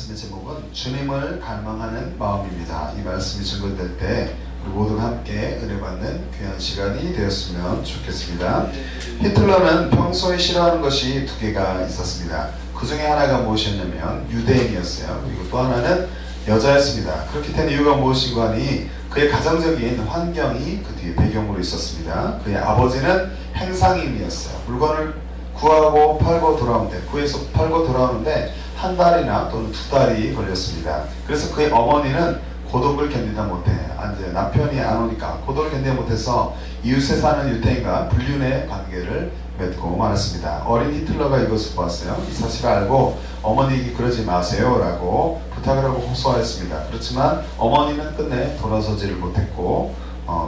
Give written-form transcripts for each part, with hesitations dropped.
말씀의 제목은 주님을 갈망하는 마음입니다. 이 말씀이 증거될 때 우리 모두가 함께 은혜 받는 귀한 시간이 되었으면 좋겠습니다. 히틀러는 평소에 싫어하는 것이 두 개가 있었습니다. 그 중에 하나가 무엇이었냐면 유대인이었어요. 그리고 또 하나는 여자였습니다. 그렇게 된 이유가 무엇인가 하니 그의 가정적인 환경이 그 뒤에 배경으로 있었습니다. 그의 아버지는 행상인이었어요. 물건을 구하고 팔고 돌아오는데, 구해서 팔고 돌아오는데 한 달이나 또는 두 달이 걸렸습니다. 그래서 그의 어머니는 고독을 견디다 못해, 이제 남편이 안 오니까 고독을 견디다 못해서 이웃에 사는 유태인과 불륜의 관계를 맺고 말았습니다. 어린 히틀러가 이것을 보았어요. 이 사실을 알고 어머니에게 그러지 마세요 라고 부탁을 하고 호소하였습니다. 그렇지만 어머니는 끝내 돌아서지를 못했고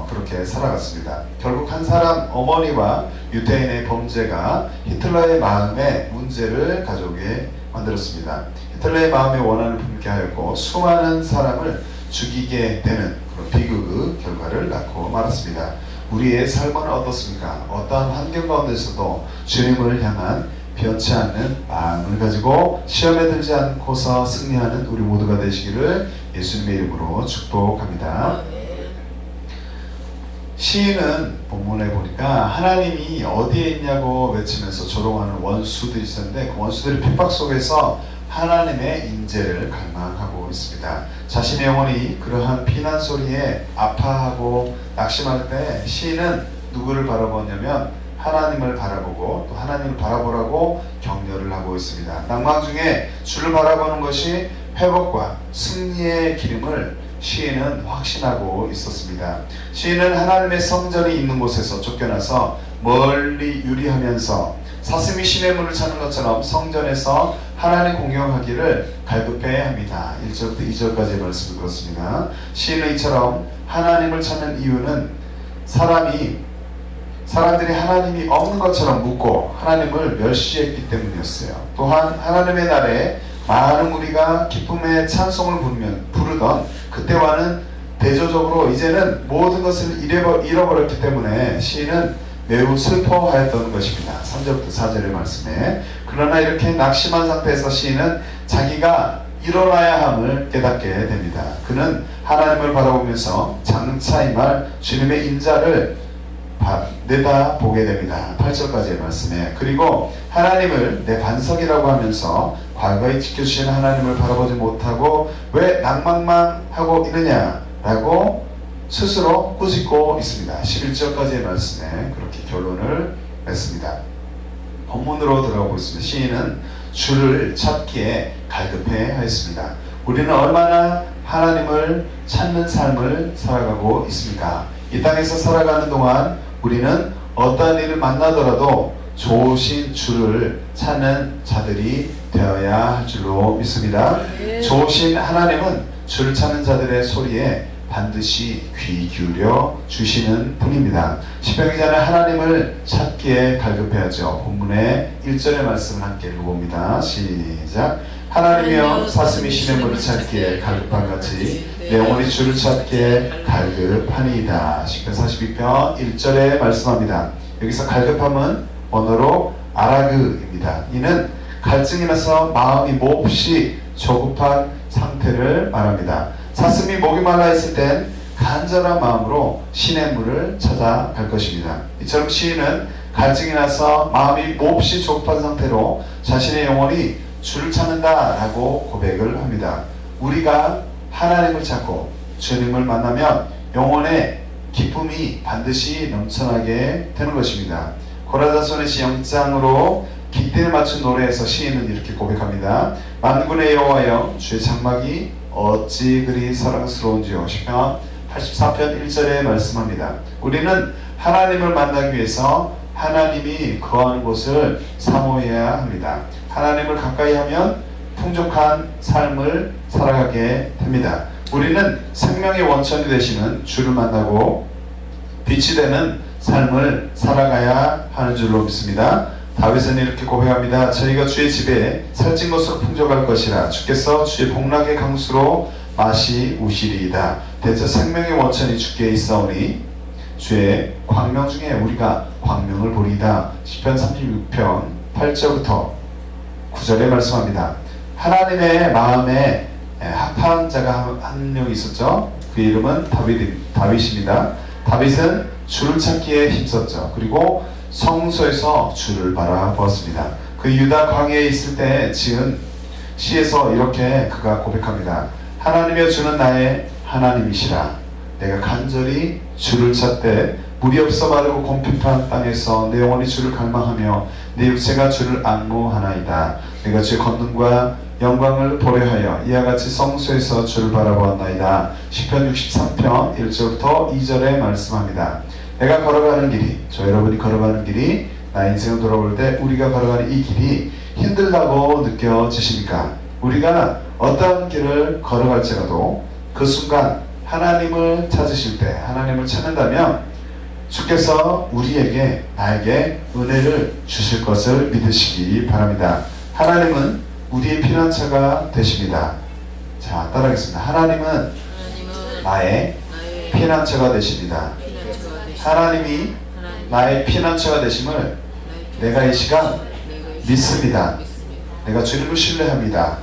그렇게 살아갔습니다. 결국 한 사람 어머니와 유태인의 범죄가 히틀러의 마음에 문제를 가져오게 만들었습니다. 히틀러의 마음에 원한을 품게 하였고 수많은 사람을 죽이게 되는 그런 비극의 결과를 낳고 말았습니다. 우리의 삶은 어떻습니까? 어떠한 환경 가운데서도 주님을 향한 변치 않는 마음을 가지고 시험에 들지 않고서 승리하는 우리 모두가 되시기를 예수님의 이름으로 축복합니다. 시인은 본문에 보니까 하나님이 어디에 있냐고 외치면서 조롱하는 원수들이 있었는데 그 원수들의 핍박 속에서 하나님의 인재를 갈망하고 있습니다. 자신의 영혼이 그러한 비난 소리에 아파하고 낙심할 때 시인은 누구를 바라보냐면 하나님을 바라보고 또 하나님을 바라보라고 격려를 하고 있습니다. 낭망 중에 주를 바라보는 것이 회복과 승리의 기름을 시인은 확신하고 있었습니다. 시인은 하나님의 성전이 있는 곳에서 쫓겨나서 멀리 유리하면서 사슴이 시냇물을 찾는 것처럼 성전에서 하나님 공경하기를 갈급해 합니다. 1절부터 2절까지의 말씀을 들었습니다. 시인은 이처럼 하나님을 찾는 이유는 사람들이 하나님이 없는 것처럼 묻고 하나님을 멸시했기 때문이었어요. 또한 하나님의 날에 많은 무리가 기쁨의 찬송을 부르던 그때와는 대조적으로 이제는 모든 것을 잃어버렸기 때문에 시인은 매우 슬퍼하였던 것입니다. 3절부터 4절의 말씀에 그러나 이렇게 낙심한 상태에서 시인은 자기가 일어나야 함을 깨닫게 됩니다. 그는 하나님을 바라보면서 장차 임할 주님의 인자를 내다보게 됩니다. 8절까지의 말씀에 그리고 하나님을 내 반석이라고 하면서 과거에 지켜주신 하나님을 바라보지 못하고 왜 낭만만 하고 있느냐라고 스스로 꾸짖고 있습니다. 11절까지의 말씀에 그렇게 결론을 맺습니다. 본문으로 들어가 보겠습니다. 시인은 주를 찾기에 갈급해 하였습니다. 우리는 얼마나 하나님을 찾는 삶을 살아가고 있습니까? 이 땅에서 살아가는 동안 우리는 어떠한 일을 만나더라도 좋으신 주를 찾는 자들이 되어야 할 줄로 믿습니다. 좋으신 하나님은 주를 찾는 자들의 소리에 반드시 귀 기울여 주시는 분입니다. 시편 기자는 하나님을 찾기에 갈급해야죠. 본문의 1절의 말씀을 함께 읽어봅니다. 시작. 하나님이여 사슴이 시냇물을 찾기에 갈급한 같이 내 영혼이 주를 찾기에 갈급하니이다. 시편 42편 1절에 말씀합니다. 여기서 갈급함은 언어로 아라그입니다. 이는 갈증이 나서 마음이 몹시 조급한 상태를 말합니다. 사슴이 목이 말라 있을 땐 간절한 마음으로 시냇물을 찾아갈 것입니다. 이처럼 시인은 갈증이 나서 마음이 몹시 조급한 상태로 자신의 영혼이 주를 찾는다 라고 고백을 합니다. 우리가 하나님을 찾고 주님을 만나면 영혼의 기쁨이 반드시 넘쳐나게 되는 것입니다. 고라자손의 시 0장으로 깃대를 맞춘 노래에서 시인은 이렇게 고백합니다. 만군의 여호와여 주의 장막이 어찌 그리 사랑스러운지요. 시편 84편 1절에 말씀합니다. 우리는 하나님을 만나기 위해서 하나님이 거하는 곳을 사모해야 합니다. 하나님을 가까이 하면 풍족한 삶을 살아가게 됩니다. 우리는 생명의 원천이 되시는 주를 만나고 빛이 되는 삶을 살아가야 하는 줄로 믿습니다. 다윗은 이렇게 고백합니다. 저희가 주의 집에 살찐 것으로 풍족할 것이라 주께서 주의 복락의 강수로 마시우시리이다. 대저 생명의 원천이 주께 있사오니 주의 광명 중에 우리가 광명을 보리이다. 시편 36편 8절부터 9절에 말씀합니다. 하나님의 마음에 합한 자가 한 명 있었죠. 그 이름은 다윗입니다. 다윗은 주를 찾기에 힘썼죠. 그리고 성소에서 주를 바라보았습니다. 그 유다 광야에 있을 때 지은 시에서 이렇게 그가 고백합니다. 하나님이여 주는 나의 하나님이시라. 내가 간절히 주를 찾되 물이 없어 마르고 공핍한 땅에서 내 영혼이 주를 갈망하며 내 육체가 주를 앙모하나이다. 내가 주의 권능과 영광을 보려 하여 이와 같이 성소에서 주를 바라보았나이다. 시편 63편 1절부터 2절에 말씀합니다. 내가 걸어가는 길이, 저 여러분이 걸어가는 길이, 나 인생을 돌아볼 때 우리가 걸어가는 이 길이 힘들다고 느껴지십니까? 우리가 어떤 길을 걸어갈지라도 그 순간 하나님을 찾으실 때, 하나님을 찾는다면 주께서 우리에게, 나에게 은혜를 주실 것을 믿으시기 바랍니다. 하나님은 우리의 피난처가 되십니다. 자, 따라하겠습니다. 하나님은 나의 피난처가 되십니다. 하나님이 나의 피난처가 되심을 내가 이 시간 믿습니다. 내가 주님을 신뢰합니다.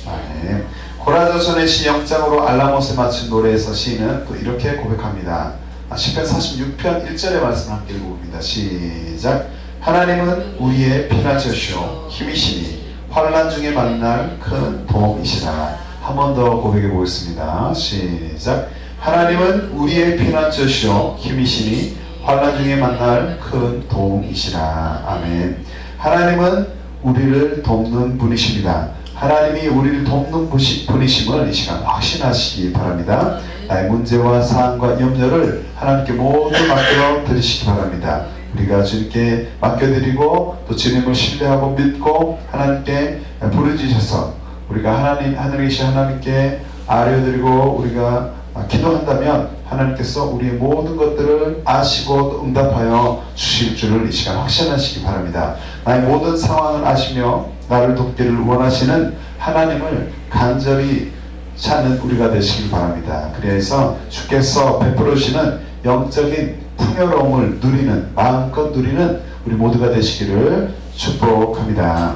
아멘. 고라자손의 시 0장으로 알라못에 맞춘 노래에서 시인은 또 이렇게 고백합니다. 시편 46편 1절의 말씀 함께 읽어봅니다. 시작. 하나님은 우리의 피난처시오 힘이시니 환난 중에 만날 큰 도움이시라. 한 번 더 고백해 보겠습니다. 시작. 하나님은 우리의 피난처시오 힘이시니 환난 중에 만날 큰 도움이시라. 아멘. 하나님은 우리를 돕는 분이십니다. 하나님이 우리를 돕는 분이심을 이 시간 확신하시기 바랍니다. 나의 문제와 사항과 염려를 하나님께 모두 맡겨 드리시기 바랍니다. 우리가 주님께 맡겨드리고 또 주님을 신뢰하고 믿고 하나님께 부르짖어서 우리가 하늘에 계신 하나님께 아뢰어드리고 우리가 기도한다면 하나님께서 우리의 모든 것들을 아시고 또 응답하여 주실 줄을 이 시간 확신하시기 바랍니다. 나의 모든 상황을 아시며 나를 돕기를 원하시는 하나님을 간절히 찾는 우리가 되시길 바랍니다. 그래서 주께서 베풀어 주시는 영적인 풍요로움을 누리는, 마음껏 누리는 우리 모두가 되시기를 축복합니다.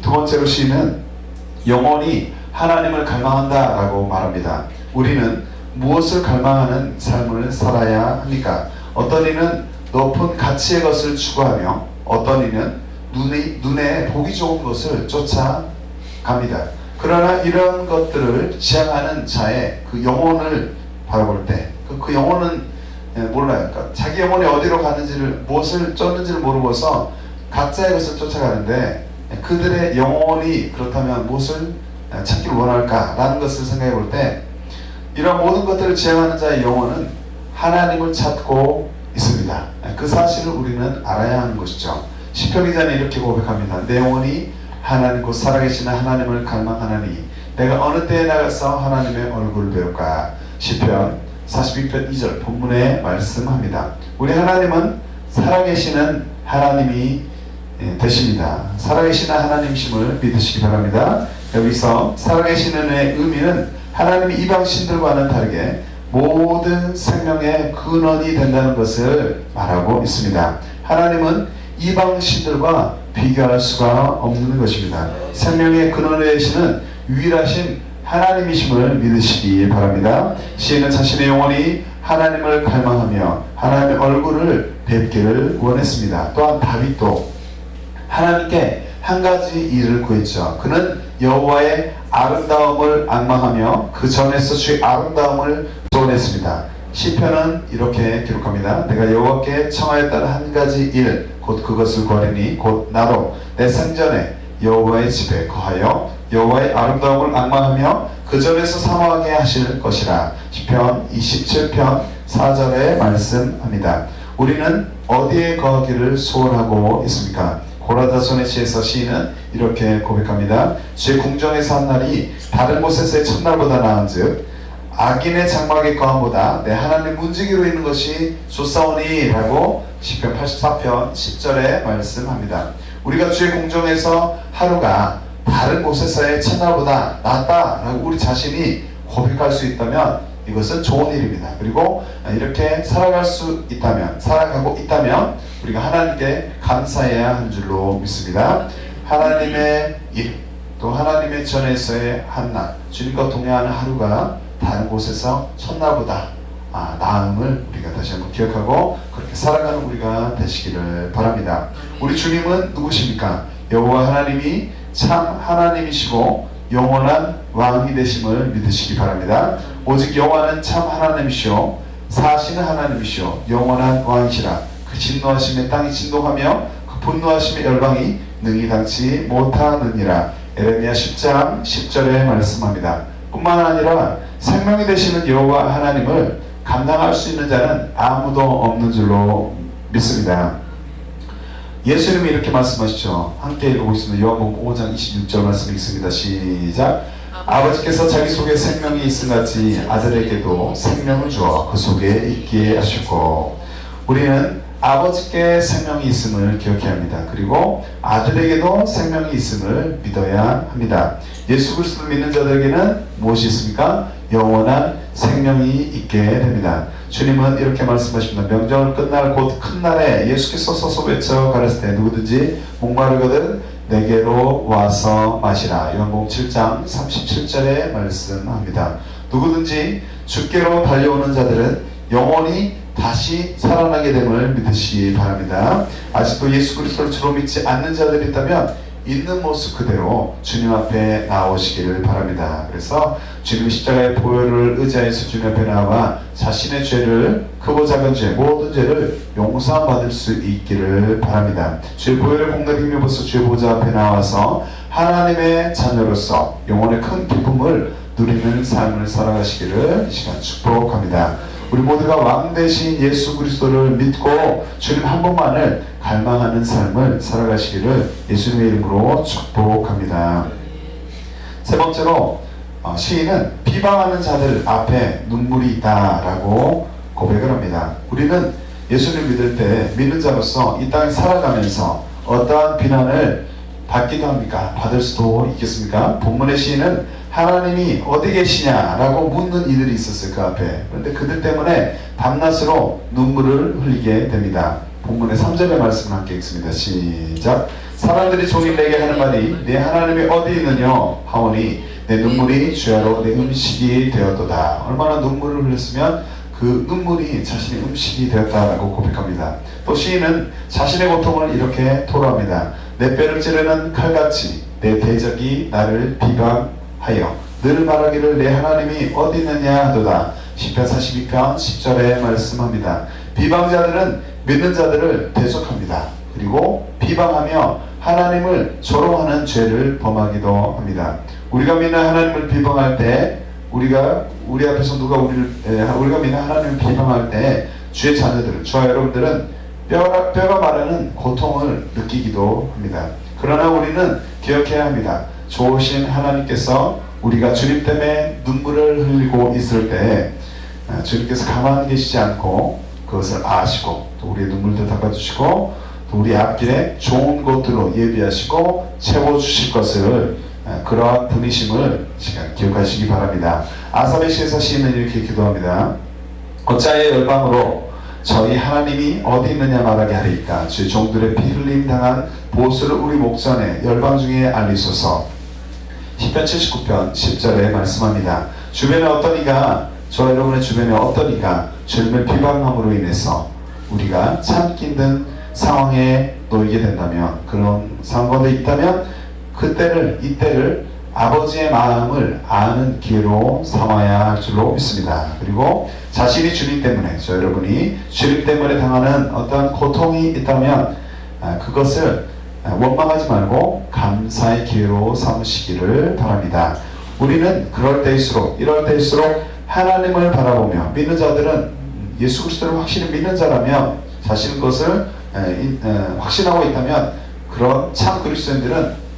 두 번째로 시인은 영원히 하나님을 갈망한다 라고 말합니다. 우리는 무엇을 갈망하는 삶을 살아야 합니까? 어떤 이는 높은 가치의 것을 추구하며 어떤 이는 눈에 보기 좋은 것을 쫓아갑니다. 그러나 이런 것들을 지향하는 자의 그 영혼을 바라볼 때 그 영혼은 몰라요. 그러니까 자기 영혼이 어디로 가는지를, 무엇을 쫓는지를 모르고서 각자의 것을 쫓아가는데 그들의 영혼이 그렇다면 무엇을 찾기를 원할까라는 것을 생각해 볼 때 이런 모든 것들을 지향하는 자의 영혼은 하나님을 찾고 있습니다. 그 사실을 우리는 알아야 하는 것이죠. 시편 기자는 이렇게 고백합니다. 내 영혼이 하나님 곧 살아계시는 하나님을 갈망하나니 내가 어느 때에 나가서 하나님의 얼굴을 배울까. 시편 42편 2절 본문에 말씀합니다. 우리 하나님은 살아계시는 하나님이 되십니다. 살아계시는 하나님심을 믿으시기 바랍니다. 여기서 살아계시는의 의미는 하나님이 이방신들과는 다르게 모든 생명의 근원이 된다는 것을 말하고 있습니다. 하나님은 이방신들과 비교할 수가 없는 것입니다. 생명의 근원이 되시는 유일하신 하나님이심을 믿으시기 바랍니다. 시인은 자신의 영혼이 하나님을 갈망하며 하나님의 얼굴을 뵙기를 원했습니다. 또한 다윗도 하나님께 한 가지 일을 구했죠. 그는 여호와의 아름다움을 앙망하며 그 전에서 주의 아름다움을 소원했습니다. 시편은 이렇게 기록합니다. 내가 여호와께 청하였다는 한 가지 일, 곧 그것을 구하리니 곧 나로 내 생전에 여호와의 집에 거하여 여호와의 아름다움을 앙망하며 그 전에서 사모하게 하실 것이라. 시편 27편 4절에 말씀합니다. 우리는 어디에 거하기를 소원하고 있습니까? 고라자손의 시에서 시인은 이렇게 고백합니다. 주의 궁정에서 한 날이 다른 곳에서의 첫날보다 나은즉 악인의 장막에 거함보다 내 하나님 문지기로 있는 것이 좋사오니 라고 시편 84편 10절에 말씀합니다. 우리가 주의 궁정에서 하루가 다른 곳에서의 첫날보다 낫다 라고 우리 자신이 고백할 수 있다면 이것은 좋은 일입니다. 그리고 이렇게 살아가고 있다면 우리가 하나님께 감사해야 하는 줄로 믿습니다. 하나님의 일, 또 하나님의 전에서의 한낮, 주님과 동행하는 하루가 다른 곳에서 첫날보다 나음을 우리가 다시 한번 기억하고 그렇게 살아가는 우리가 되시기를 바랍니다. 우리 주님은 누구십니까? 여호와 하나님이 참 하나님이시고 영원한 왕이 되심을 믿으시기 바랍니다. 오직 여호와는 참 하나님이시오 사시는 하나님이시오 영원한 왕이시라. 그 진노하심에 땅이 진동하며 그 분노하심에 열방이 능히 당치 못하느니라. 에레미야 10장 10절에 말씀합니다. 뿐만 아니라 생명이 되시는 여호와 하나님을 감당할 수 있는 자는 아무도 없는 줄로 믿습니다. 예수님이 이렇게 말씀하시죠. 함께 읽어보겠습니다. 요한복음 5장 26절 말씀 읽습니다. 시작. 아버지께서 자기 속에 생명이 있음같이 아들에게도 생명을 주어 그 속에 있게 하셨고, 우리는 아버지께 생명이 있음을 기억해야 합니다. 그리고 아들에게도 생명이 있음을 믿어야 합니다. 예수 그리스도를 믿는 자들에게는 무엇이 있습니까? 영원한 생명이 있게 됩니다. 주님은 이렇게 말씀하십니다. 명절 끝날 곧 큰 날에 예수께서 서서 외쳐 가르칠 때 누구든지 목마르거든 내게로 와서 마시라. 요한복음 7장 37절에 말씀합니다. 누구든지 주께로 달려오는 자들은 영원히 다시 살아나게 됨을 믿으시기 바랍니다. 아직도 예수 그리스도를 주로 믿지 않는 자들이 있다면 있는 모습 그대로 주님 앞에 나오시기를 바랍니다. 그래서 주님 십자가의 보혈을 의지하여서 주님 앞에 나와 자신의 죄를, 크고 작은 죄, 모든 죄를 용서받을 수 있기를 바랍니다. 주의 보혈을 공급히 입어서 주의 보좌 앞에 나와서 하나님의 자녀로서 영혼의 큰 기쁨을 누리는 삶을 살아가시기를 이 시간 축복합니다. 우리 모두가 왕 대신 예수 그리스도를 믿고 주님 한 분만을 갈망하는 삶을 살아가시기를 예수님의 이름으로 축복합니다. 세 번째로 시인은 비방하는 자들 앞에 눈물이 있다라고 고백을 합니다. 우리는 예수님을 믿을 때 믿는 자로서 이 땅에 살아가면서 어떠한 비난을 받기도 합니까? 받을 수도 있겠습니까? 본문의 시인은 하나님이 어디 계시냐라고 묻는 이들이 있었어요. 그 앞에. 그런데 그들 때문에 밤낮으로 눈물을 흘리게 됩니다. 본문의 3절의 말씀을 함께 읽습니다. 시작. 사람들이 종일 내게 하는 말이 내 하나님이 어디 있느냐 하오니 내 눈물이 주야로 내 음식이 되었도다. 얼마나 눈물을 흘렸으면 그 눈물이 자신의 음식이 되었다라고 고백합니다. 또 시인은 자신의 고통을 이렇게 토로합니다. 내 뼈를 찌르는 칼같이 내 대적이 나를 비방하여 늘 말하기를 내 하나님이 어디 있느냐 하도다. 시편 42편 10절에 말씀합니다. 비방자들은 믿는 자들을 대적합니다. 그리고 비방하며 하나님을 조롱하는 죄를 범하기도 합니다. 우리가 믿는 하나님을 비방할 때 우리 앞에서 우리가 믿는 하나님을 비방할 때 주의 자녀들은, 저와 여러분들은 뼈가 마르는 고통을 느끼기도 합니다. 그러나 우리는 기억해야 합니다. 좋으신 하나님께서 우리가 주님 때문에 눈물을 흘리고 있을 때 주님께서 가만히 계시지 않고 그것을 아시고 또 우리의 눈물도 닦아주시고 또 우리 앞길에 좋은 곳들로 예비하시고 채워주실 것을 그러한 분이심을 시간 기억하시기 바랍니다. 아삽의 시에서 시인은 이렇게 기도합니다. 어찌하여 열방으로 저희 하나님이 어디 있느냐 말하게 하리이까. 주의 종들의 피 흘림 당한 보수를 우리 목전에 열방 중에 알리소서. 시편 79편 10절에 말씀합니다. 주변에 어떤 이가, 저와 여러분의 주변에 어떤 이가 주님을 비방함으로 인해서 우리가 참기 힘든 상황에 놓이게 된다면, 그런 상황도 있다면 이때를 아버지의 마음을 아는 기회로 삼아야 할 줄로 믿습니다. 그리고 자신이 주님 때문에, 저 여러분이 주님 때문에 당하는 어떤 고통이 있다면 그것을 원망하지 말고 감사의 기회로 삼으시기를 바랍니다. 우리는 이럴 때일수록 하나님을 바라보며, 믿는 자들은 예수 그리스도를 확실히 믿는 자라면, 자신의 것을 확신하고 있다면, 그런 참 그리스도인들은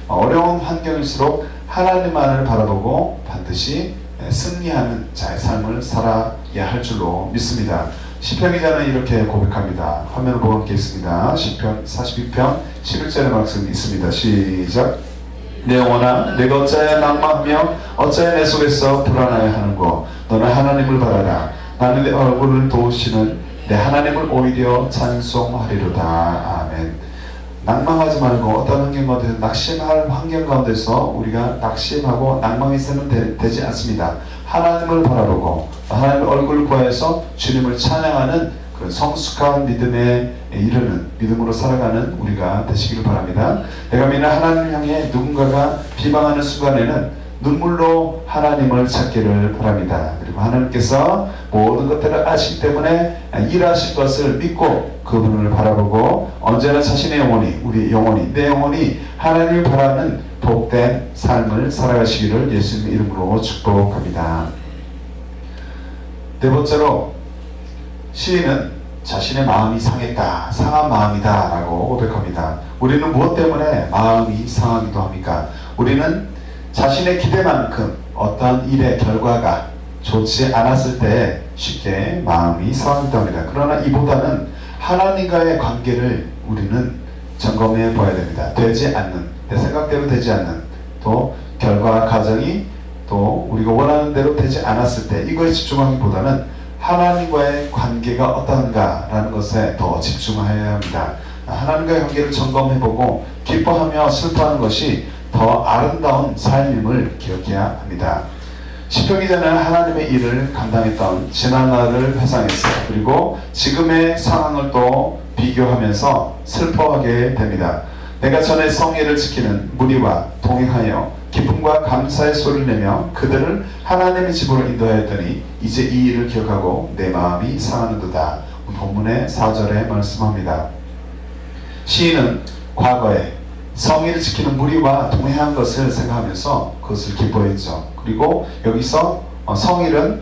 어려운 환경일수록 하나님만을 바라보고 반드시 승리하는 자의 삶을 살아야 할 줄로 믿습니다. 시편 기자는 이렇게 고백합니다. 화면을 보고 함께 있습니다. 시편 42편 11절의 말씀이 있습니다. 시작. 내 영혼아 내가 어찌하여 낭망하며 어찌하여 내 속에서 불안하여 하는고. 너는 하나님을 바라라. 나는 내 얼굴을 도우시는 내 하나님을 오히려 찬송하리로다. 아멘. 낭망하지 말고 어떤 환경 가운데서 낙심할 환경 가운데서 우리가 낙심하고 낭망이 있으면 되지 않습니다. 하나님을 바라보고 하나님의 얼굴을 구하여서 주님을 찬양하는 그런 성숙한 믿음에 이르는 믿음으로 살아가는 우리가 되시기를 바랍니다. 내가 믿는 하나님을 향해 누군가가 비방하는 순간에는 눈물로 하나님을 찾기를 바랍니다. 그리고 하나님께서 모든 것들을 아시기 때문에 일하실 것을 믿고 그분을 바라보고 언제나 자신의 영혼이, 우리 영혼이, 내 영혼이 하나님을 바라는 복된 삶을 살아가시기를 예수님의 이름으로 축복합니다. 네 번째로, 시인은 자신의 마음이 상했다, 상한 마음이다 라고 고백합니다. 우리는 무엇 때문에 마음이 상하기도 합니까? 우리는 자신의 기대만큼 어떤 일의 결과가 좋지 않았을 때 쉽게 마음이 상하기도 합니다. 그러나 이보다는 하나님과의 관계를 우리는 점검해 봐야 됩니다. 되지 않는, 내 생각대로 되지 않는, 또 결과 과정이 또 우리가 원하는 대로 되지 않았을 때 이거에 집중하기보다는 하나님과의 관계가 어떠한가 라는 것에 더 집중해야 합니다. 하나님과의 관계를 점검해보고 기뻐하며 슬퍼하는 것이 더 아름다운 삶임을 기억해야 합니다. 시편 기자는 하나님의 일을 감당했던 지난날을 회상했어요. 그리고 지금의 상황을 또 비교하면서 슬퍼하게 됩니다. 내가 전에 성회를 지키는 무리와 동행하여 기쁨과 감사의 소리를 내며 그들을 하나님의 집으로 인도하였더니 이제 이 일을 기억하고 내 마음이 상하는도다. 본문의 4절에 말씀합니다. 시인은 과거에 성의를 지키는 무리와 동행한 것을 생각하면서 그것을 기뻐했죠. 그리고 여기서 성일은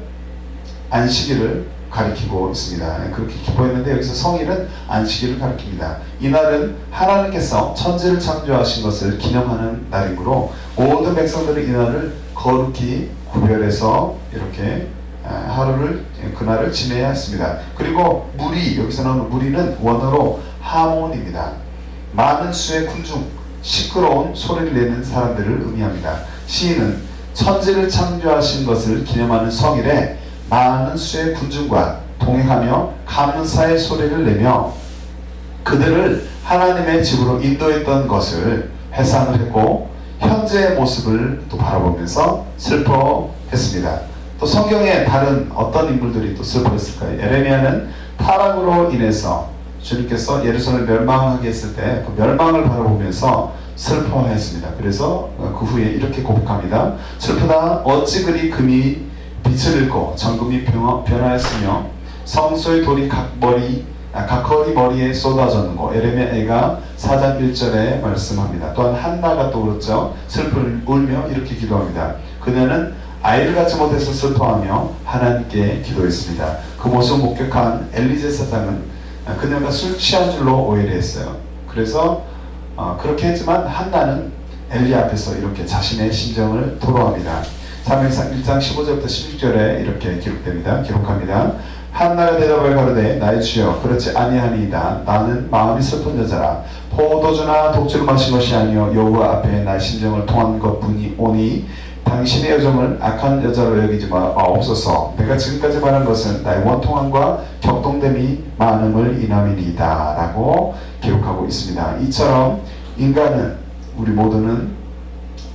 안식일을 가리키고 있습니다. 그렇게 기뻐했는데 여기서 성일은 안식일을 가리킵니다. 이날은 하나님께서 천지를 창조하신 것을 기념하는 날이므로 모든 백성들은 이날을 거룩히 구별해서 이렇게 그날을 지내야 했습니다. 그리고 무리, 여기서 나오는 무리는 원어로 하몬입니다. 많은 수의 군중, 시끄러운 소리를 내는 사람들을 의미합니다. 시인은 천지를 창조하신 것을 기념하는 성일에 많은 수의 군중과 동행하며 감사의 소리를 내며 그들을 하나님의 집으로 인도했던 것을 회상을 했고 현재의 모습을 또 바라보면서 슬퍼했습니다. 또 성경에 다른 어떤 인물들이 또 슬퍼했을까요? 에레미야는 타락으로 인해서 주님께서 예루살렘을 멸망하게 했을 때 그 멸망을 바라보면서 슬퍼했습니다. 그래서 그 후에 이렇게 고백합니다. 슬프다 어찌 그리 금이 빛을 잃고 정금이 변하였으며 성소의 돌이 각거리 머리에 쏟아졌는고. 에레미야가 4장 1절에 말씀합니다. 또한 한나가 또 그렇죠. 슬픔을 울며 이렇게 기도합니다. 그녀는 아이를 갖지 못해서 슬퍼하며 하나님께 기도했습니다. 그 모습을 목격한 엘리제 사장은 그녀가 술 취한 줄로 오해를 했어요. 그래서 그렇게 했지만 한나는 엘리 앞에서 이렇게 자신의 심정을 토로합니다. 사무엘상 1장 15절부터 16절에 이렇게 기록합니다. 한나가 대답하여 가로되 나의 주여 그렇지 아니하니이다. 나는 마음이 슬픈 여자라. 포도주나 독주를 마신 것이 아니요 여호와 앞에 나의 심정을 통한 것뿐이 오니 당신의 여정을 악한 여자로 여기지 마옵소서. 내가 지금까지 말한 것은 나의 원통함과 격동됨이 많음을 인함이니이다 라고 기록하고 있습니다. 이처럼 인간은, 우리 모두는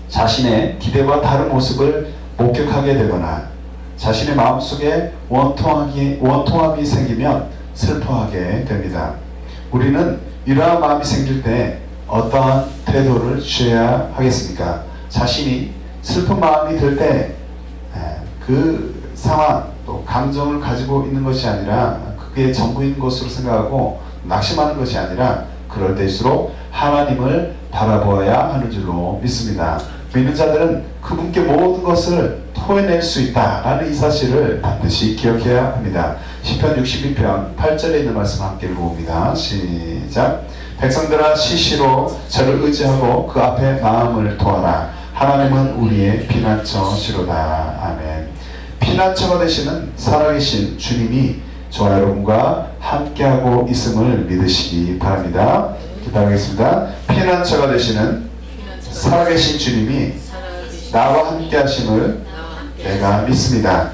자신의 기대와 다른 모습을 목격하게 되거나 자신의 마음속에 원통함이 생기면 슬퍼하게 됩니다. 우리는 이러한 마음이 생길 때 어떠한 태도를 취해야 하겠습니까? 자신이 슬픈 마음이 들 때 그 상황 또 감정을 가지고 있는 것이 아니라 그게 전부인 것으로 생각하고 낙심하는 것이 아니라 그럴 때일수록 하나님을 바라보아야 하는 줄로 믿습니다. 믿는 자들은 그분께 모든 것을 토해낼 수 있다라는 이 사실을 반드시 기억해야 합니다. 시편 62편 8절에 있는 말씀 함께 읽어봅니다. 시작. 백성들아 시시로 저를 의지하고 그 앞에 마음을 토하라. 하나님은 우리의 피난처시로다. 아멘. 피난처가 되시는 살아계신 주님이 저와 여러분과 함께하고 있음을 믿으시기 바랍니다. 기도하겠습니다. 피난처가 되시는 살아계신 주님이 나와 함께 하심을 내가 믿습니다.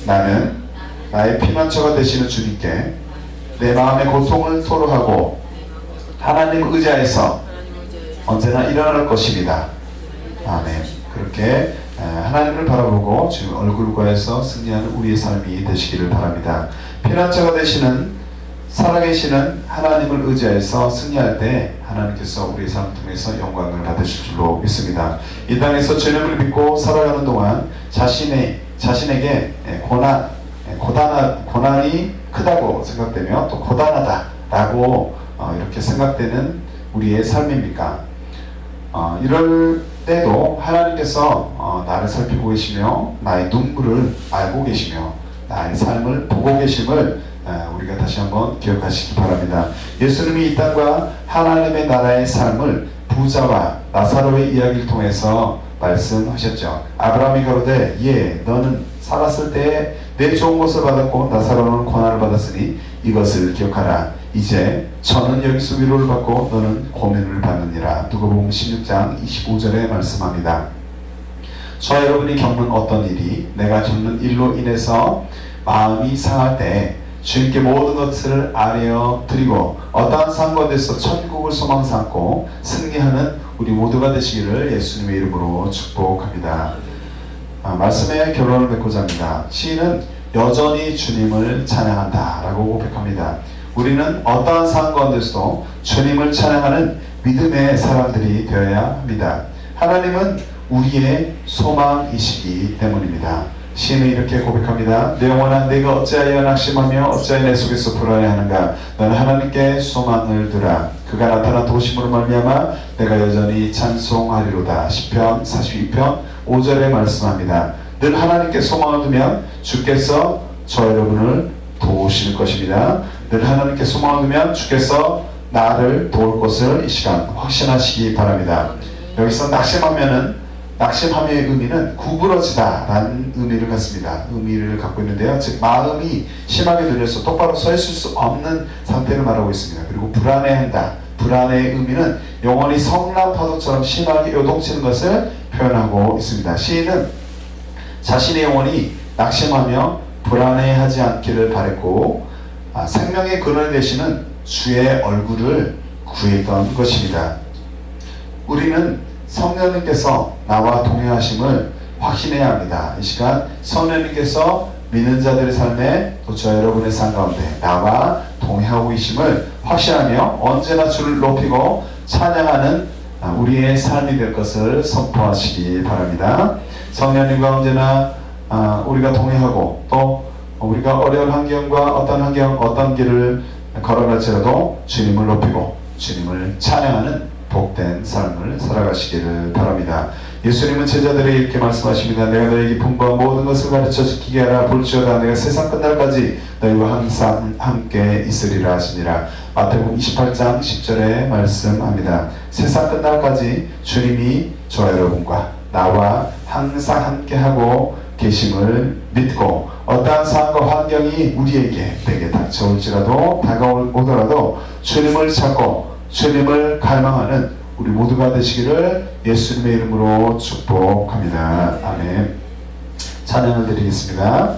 나는 나의 피난처가 되시는 주님께 내 마음의 고통을 토로하고 하나님을 의지하여서 언제나 일어날 것입니다. 아멘. 그렇게 하나님을 바라보고 지금 얼굴과에서 승리하는 우리의 삶이 되시기를 바랍니다. 피난처가 되시는 살아계시는 하나님을 의지하여서 승리할 때 하나님께서 우리의 삶을 통해서 영광을 받으실 줄로 믿습니다. 이 땅에서 주님을 믿고 살아가는 동안 자신에게 고난이 크다고 생각되며 또 고단하다라고 이렇게 생각되는 우리의 삶입니까? 이럴 때도 하나님께서 나를 살피고 계시며 나의 눈물을 알고 계시며 나의 삶을 보고 계심을 우리가 다시 한번 기억하시기 바랍니다. 예수님이 이 땅과 하나님의 나라의 삶을 부자와 나사로의 이야기를 통해서 말씀하셨죠. 아브라함이 가로되 예 너는 살았을 때에 내 좋은 것을 받았고 나사로는 고난을 받았으니 이것을 기억하라. 이제 저는 여기서 위로를 받고 너는 고민을 받느니라. 누가복음 16장 25절에 말씀합니다. 저와 여러분이 겪는 어떤 일이 내가 겪는 일로 인해서 마음이 상할 때 주님께 모든 것을 아뢰어 드리고 어떠한 상관에서 천국을 소망 삼고 승리하는 우리 모두가 되시기를 예수님의 이름으로 축복합니다. 말씀의 결론을 맺고자 합니다. 시인은 여전히 주님을 찬양한다 라고 고백합니다. 우리는 어떠한 상황 가운데서도 주님을 찬양하는 믿음의 사람들이 되어야 합니다. 하나님은 우리의 소망이시기 때문입니다. 시인은 이렇게 고백합니다. 내 영혼아 내가 어찌하여 낙심하며 어찌하여 내 속에서 불안해하는가. 너는 하나님께 소망을 두라. 그가 나타나 도심으로 말미암아 내가 여전히 찬송하리로다. 시편 42편 5절에 말씀합니다. 늘 하나님께 소망을 두면 주께서 저 여러분을 도우실 것입니다. 늘 하나님께 소망을 두면 주께서 나를 도울 것을 이 시간 확신하시기 바랍니다. 여기서 낙심함의 의미는 구부러지다 라는 의미를 갖고 있는데요. 즉 마음이 심하게 들려서 똑바로 서 있을 수 없는 상태를 말하고 있습니다. 그리고 불안해한다. 불안의 의미는 영혼이 성난 파도처럼 심하게 요동치는 것을 표현하고 있습니다. 시인은 자신의 영혼이 낙심하며 불안해하지 않기를 바랬고 생명의 근원이 되시는 주의 얼굴을 구했던 것입니다. 우리는 성령님께서 나와 동행하심을 확신해야 합니다. 이 시간 성령님께서 믿는 자들의 삶에 또 저 여러분의 삶 가운데 나와 동행하고 계심을 확신하며 언제나 주를 높이고 찬양하는 우리의 삶이 될 것을 선포하시기 바랍니다. 성령님과 언제나 우리가 동행하고 또 우리가 어려운 환경과 어떤 길을 걸어갈지라도 주님을 높이고 주님을 찬양하는 복된 삶을 살아가시기를 바랍니다. 예수님은 제자들에게 이렇게 말씀하십니다. 내가 너에게 분부한 모든 것을 가르쳐 지키게 하라. 볼지어다 내가 세상 끝날까지 너희와 항상 함께 있으리라 하시니라. 마태복음 28장 10절에 말씀합니다. 세상 끝날까지 주님이 저 여러분과 나와 항상 함께하고 계심을 믿고 어떠한 상황과 환경이 우리에게 내게 닥쳐올지라도 다가오더라도 주님을 찾고 주님을 갈망하는 우리 모두가 되시기를 예수님의 이름으로 축복합니다. 아멘. 찬양을 드리겠습니다.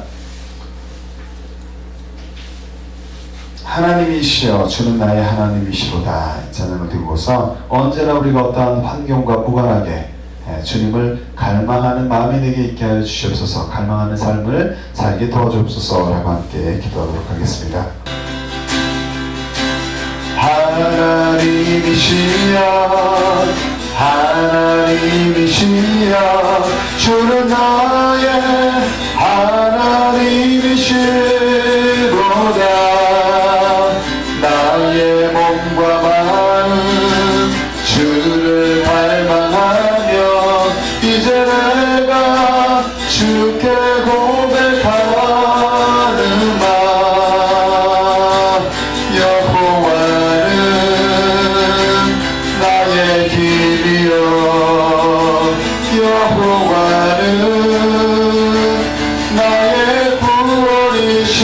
하나님이시여 주는 나의 하나님이시로다. 이 찬양을 드리고서 언제나 우리가 어떠한 환경과 무관하게 주님을 갈망하는 마음이 내게 있게 하여 주시옵소서. 갈망하는 삶을 살게 도와주옵소서 라고 함께 기도하도록 하겠습니다. 하나님이시여 주는 나의 하나님이시로다. 나의 몸과 마음 주를 갈망하며 이제 내가 주께 고백하는 말 여호와는 나의 구원이시로다.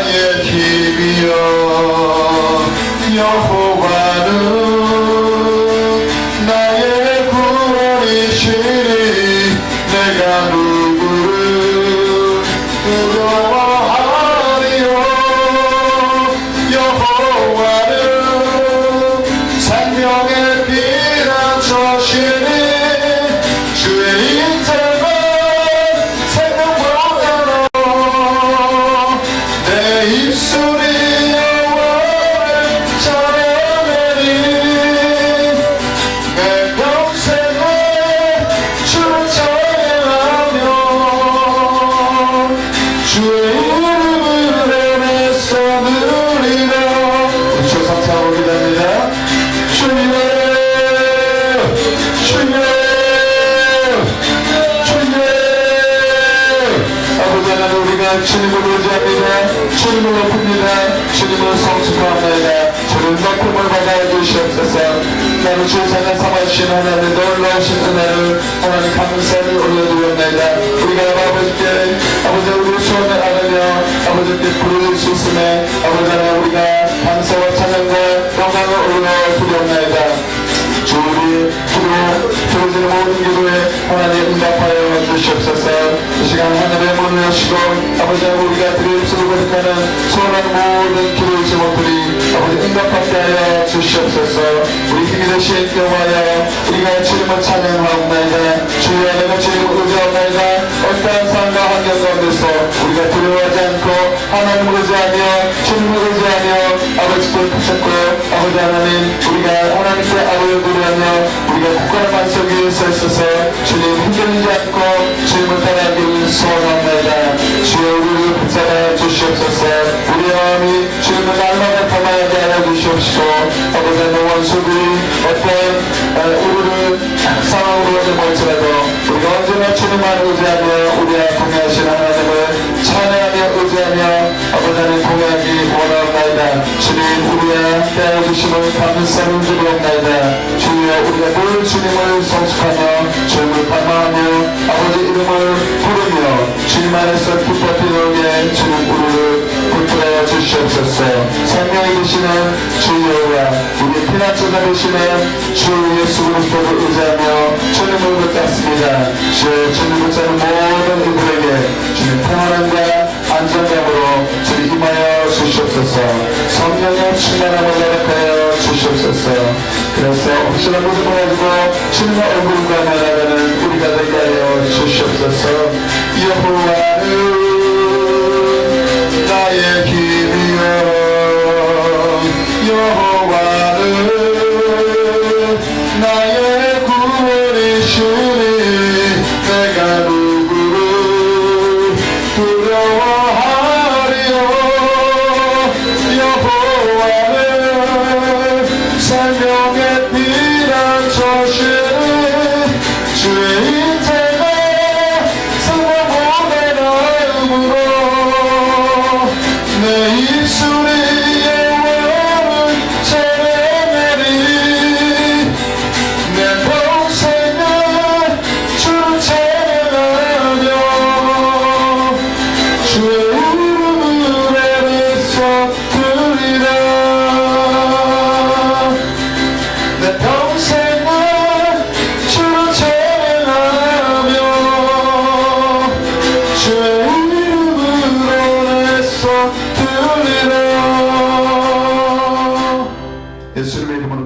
나의 힘이여 여호와는 나의 구원이시니 내가 누구를 두려워하리요. 여호와는 생명의 피난처시니 주의 인생은 생명보다도 내 입술이 여호와를 찬양하리. 내 평생에 주를 찬양하며 주의 이름을 내서 누리라. 우리 주 감사하고 기도합니다. 주님 아버지 하나님, 우리가 주님을 의지합니다. 주님을 높입니다. 주님을 성숙합니다. 주를 높음을 받아 주시옵소서. 나는 주 찬양 삼아주신 하나님 놀라우신 은혜를 하나님 감사를 올려드렸나이다. 우리가 아버지께 우리 소원을 안으며 아버지께 부를 수 있음에 아버지 하나님 우리가 감사와 찬양과 영광을 올려드렸나이다. 주 우리 기도 들어지는 모든 기도에 하나님 응답하여 주시옵소서. 이 시간 하늘의 문을 여시고 아버지 우리가 드릴 입술을 거듭하는 소원하는 모든 기도의 제목들이 아버지 응답하게 하여 주시옵소서. 우리 힘이 되신 여호와여 우리가 주님을 찬양하옵나이다. 주여 내가 주님을 의지하옵나이다. 어떠한 삶과 환경 가운데서 우리가 두려워하지 않고 하나님을 의지하며 주님을 의지하며 아버지께 붙잡고 아버지 하나님 우리가 하나님께 아뢰어드리며 우리가 국가의 반석 위에 서 있어서 주님 흔들리지 않고 주님을 따라가기를 소원합니다. 주여 우리를 붙잡아 주시옵소서. 우리의 마음이 주님을 날마다 담아야게 하여 주시옵시고 아버지 하나님 원수들이 어떤 우리를 상황으로 몰지라도 우리가 언제나 주님만 의지하며 우리와 동행하신 하나님을 찬양하며 의지하며 아버지 하나님 동행하기 원하옵나이다. 주님 우리와 함께하여 주심을 감사를 드리옵나이다. 주여 우리가 늘 주님을 성숙하며 주님을 감사하며 아버지 이름을 부르며 주님 안에서 기뻐 뛰노게 주님 우리를 붙들어 주시옵소서. 생명이 되시는 주 여호와 우리의 피난처가 되시는 주 예수 그리스도를 의지하며 주님을 붙잡습니다. 주여 주님 붙잡는 모든 이들에게 주님 평안함과 안정감으로 주님 임하여 주시옵소서. 성령의 충만함을 허락하여 주시옵소서. 그래서 혹시나 무슨 걸 가지고 주님의 얼굴과 나아가는 우리가 되게 하여 주시옵소서. 여호와는 나의 힘이여 여호와는 나의 구원이시니 내가 누구를 두려워하리요. 여호와는 생명의 피난처시니 주의 인생은 생명보다 나음으로 내 입술이 여호와를 찬양하리. 내 평생은 주를 찬양하며 주의 이름을 애리서 드리라. 내 평생은 주를 찬양하며 주의 이름을 애서 드리라. 예수님의 이름으로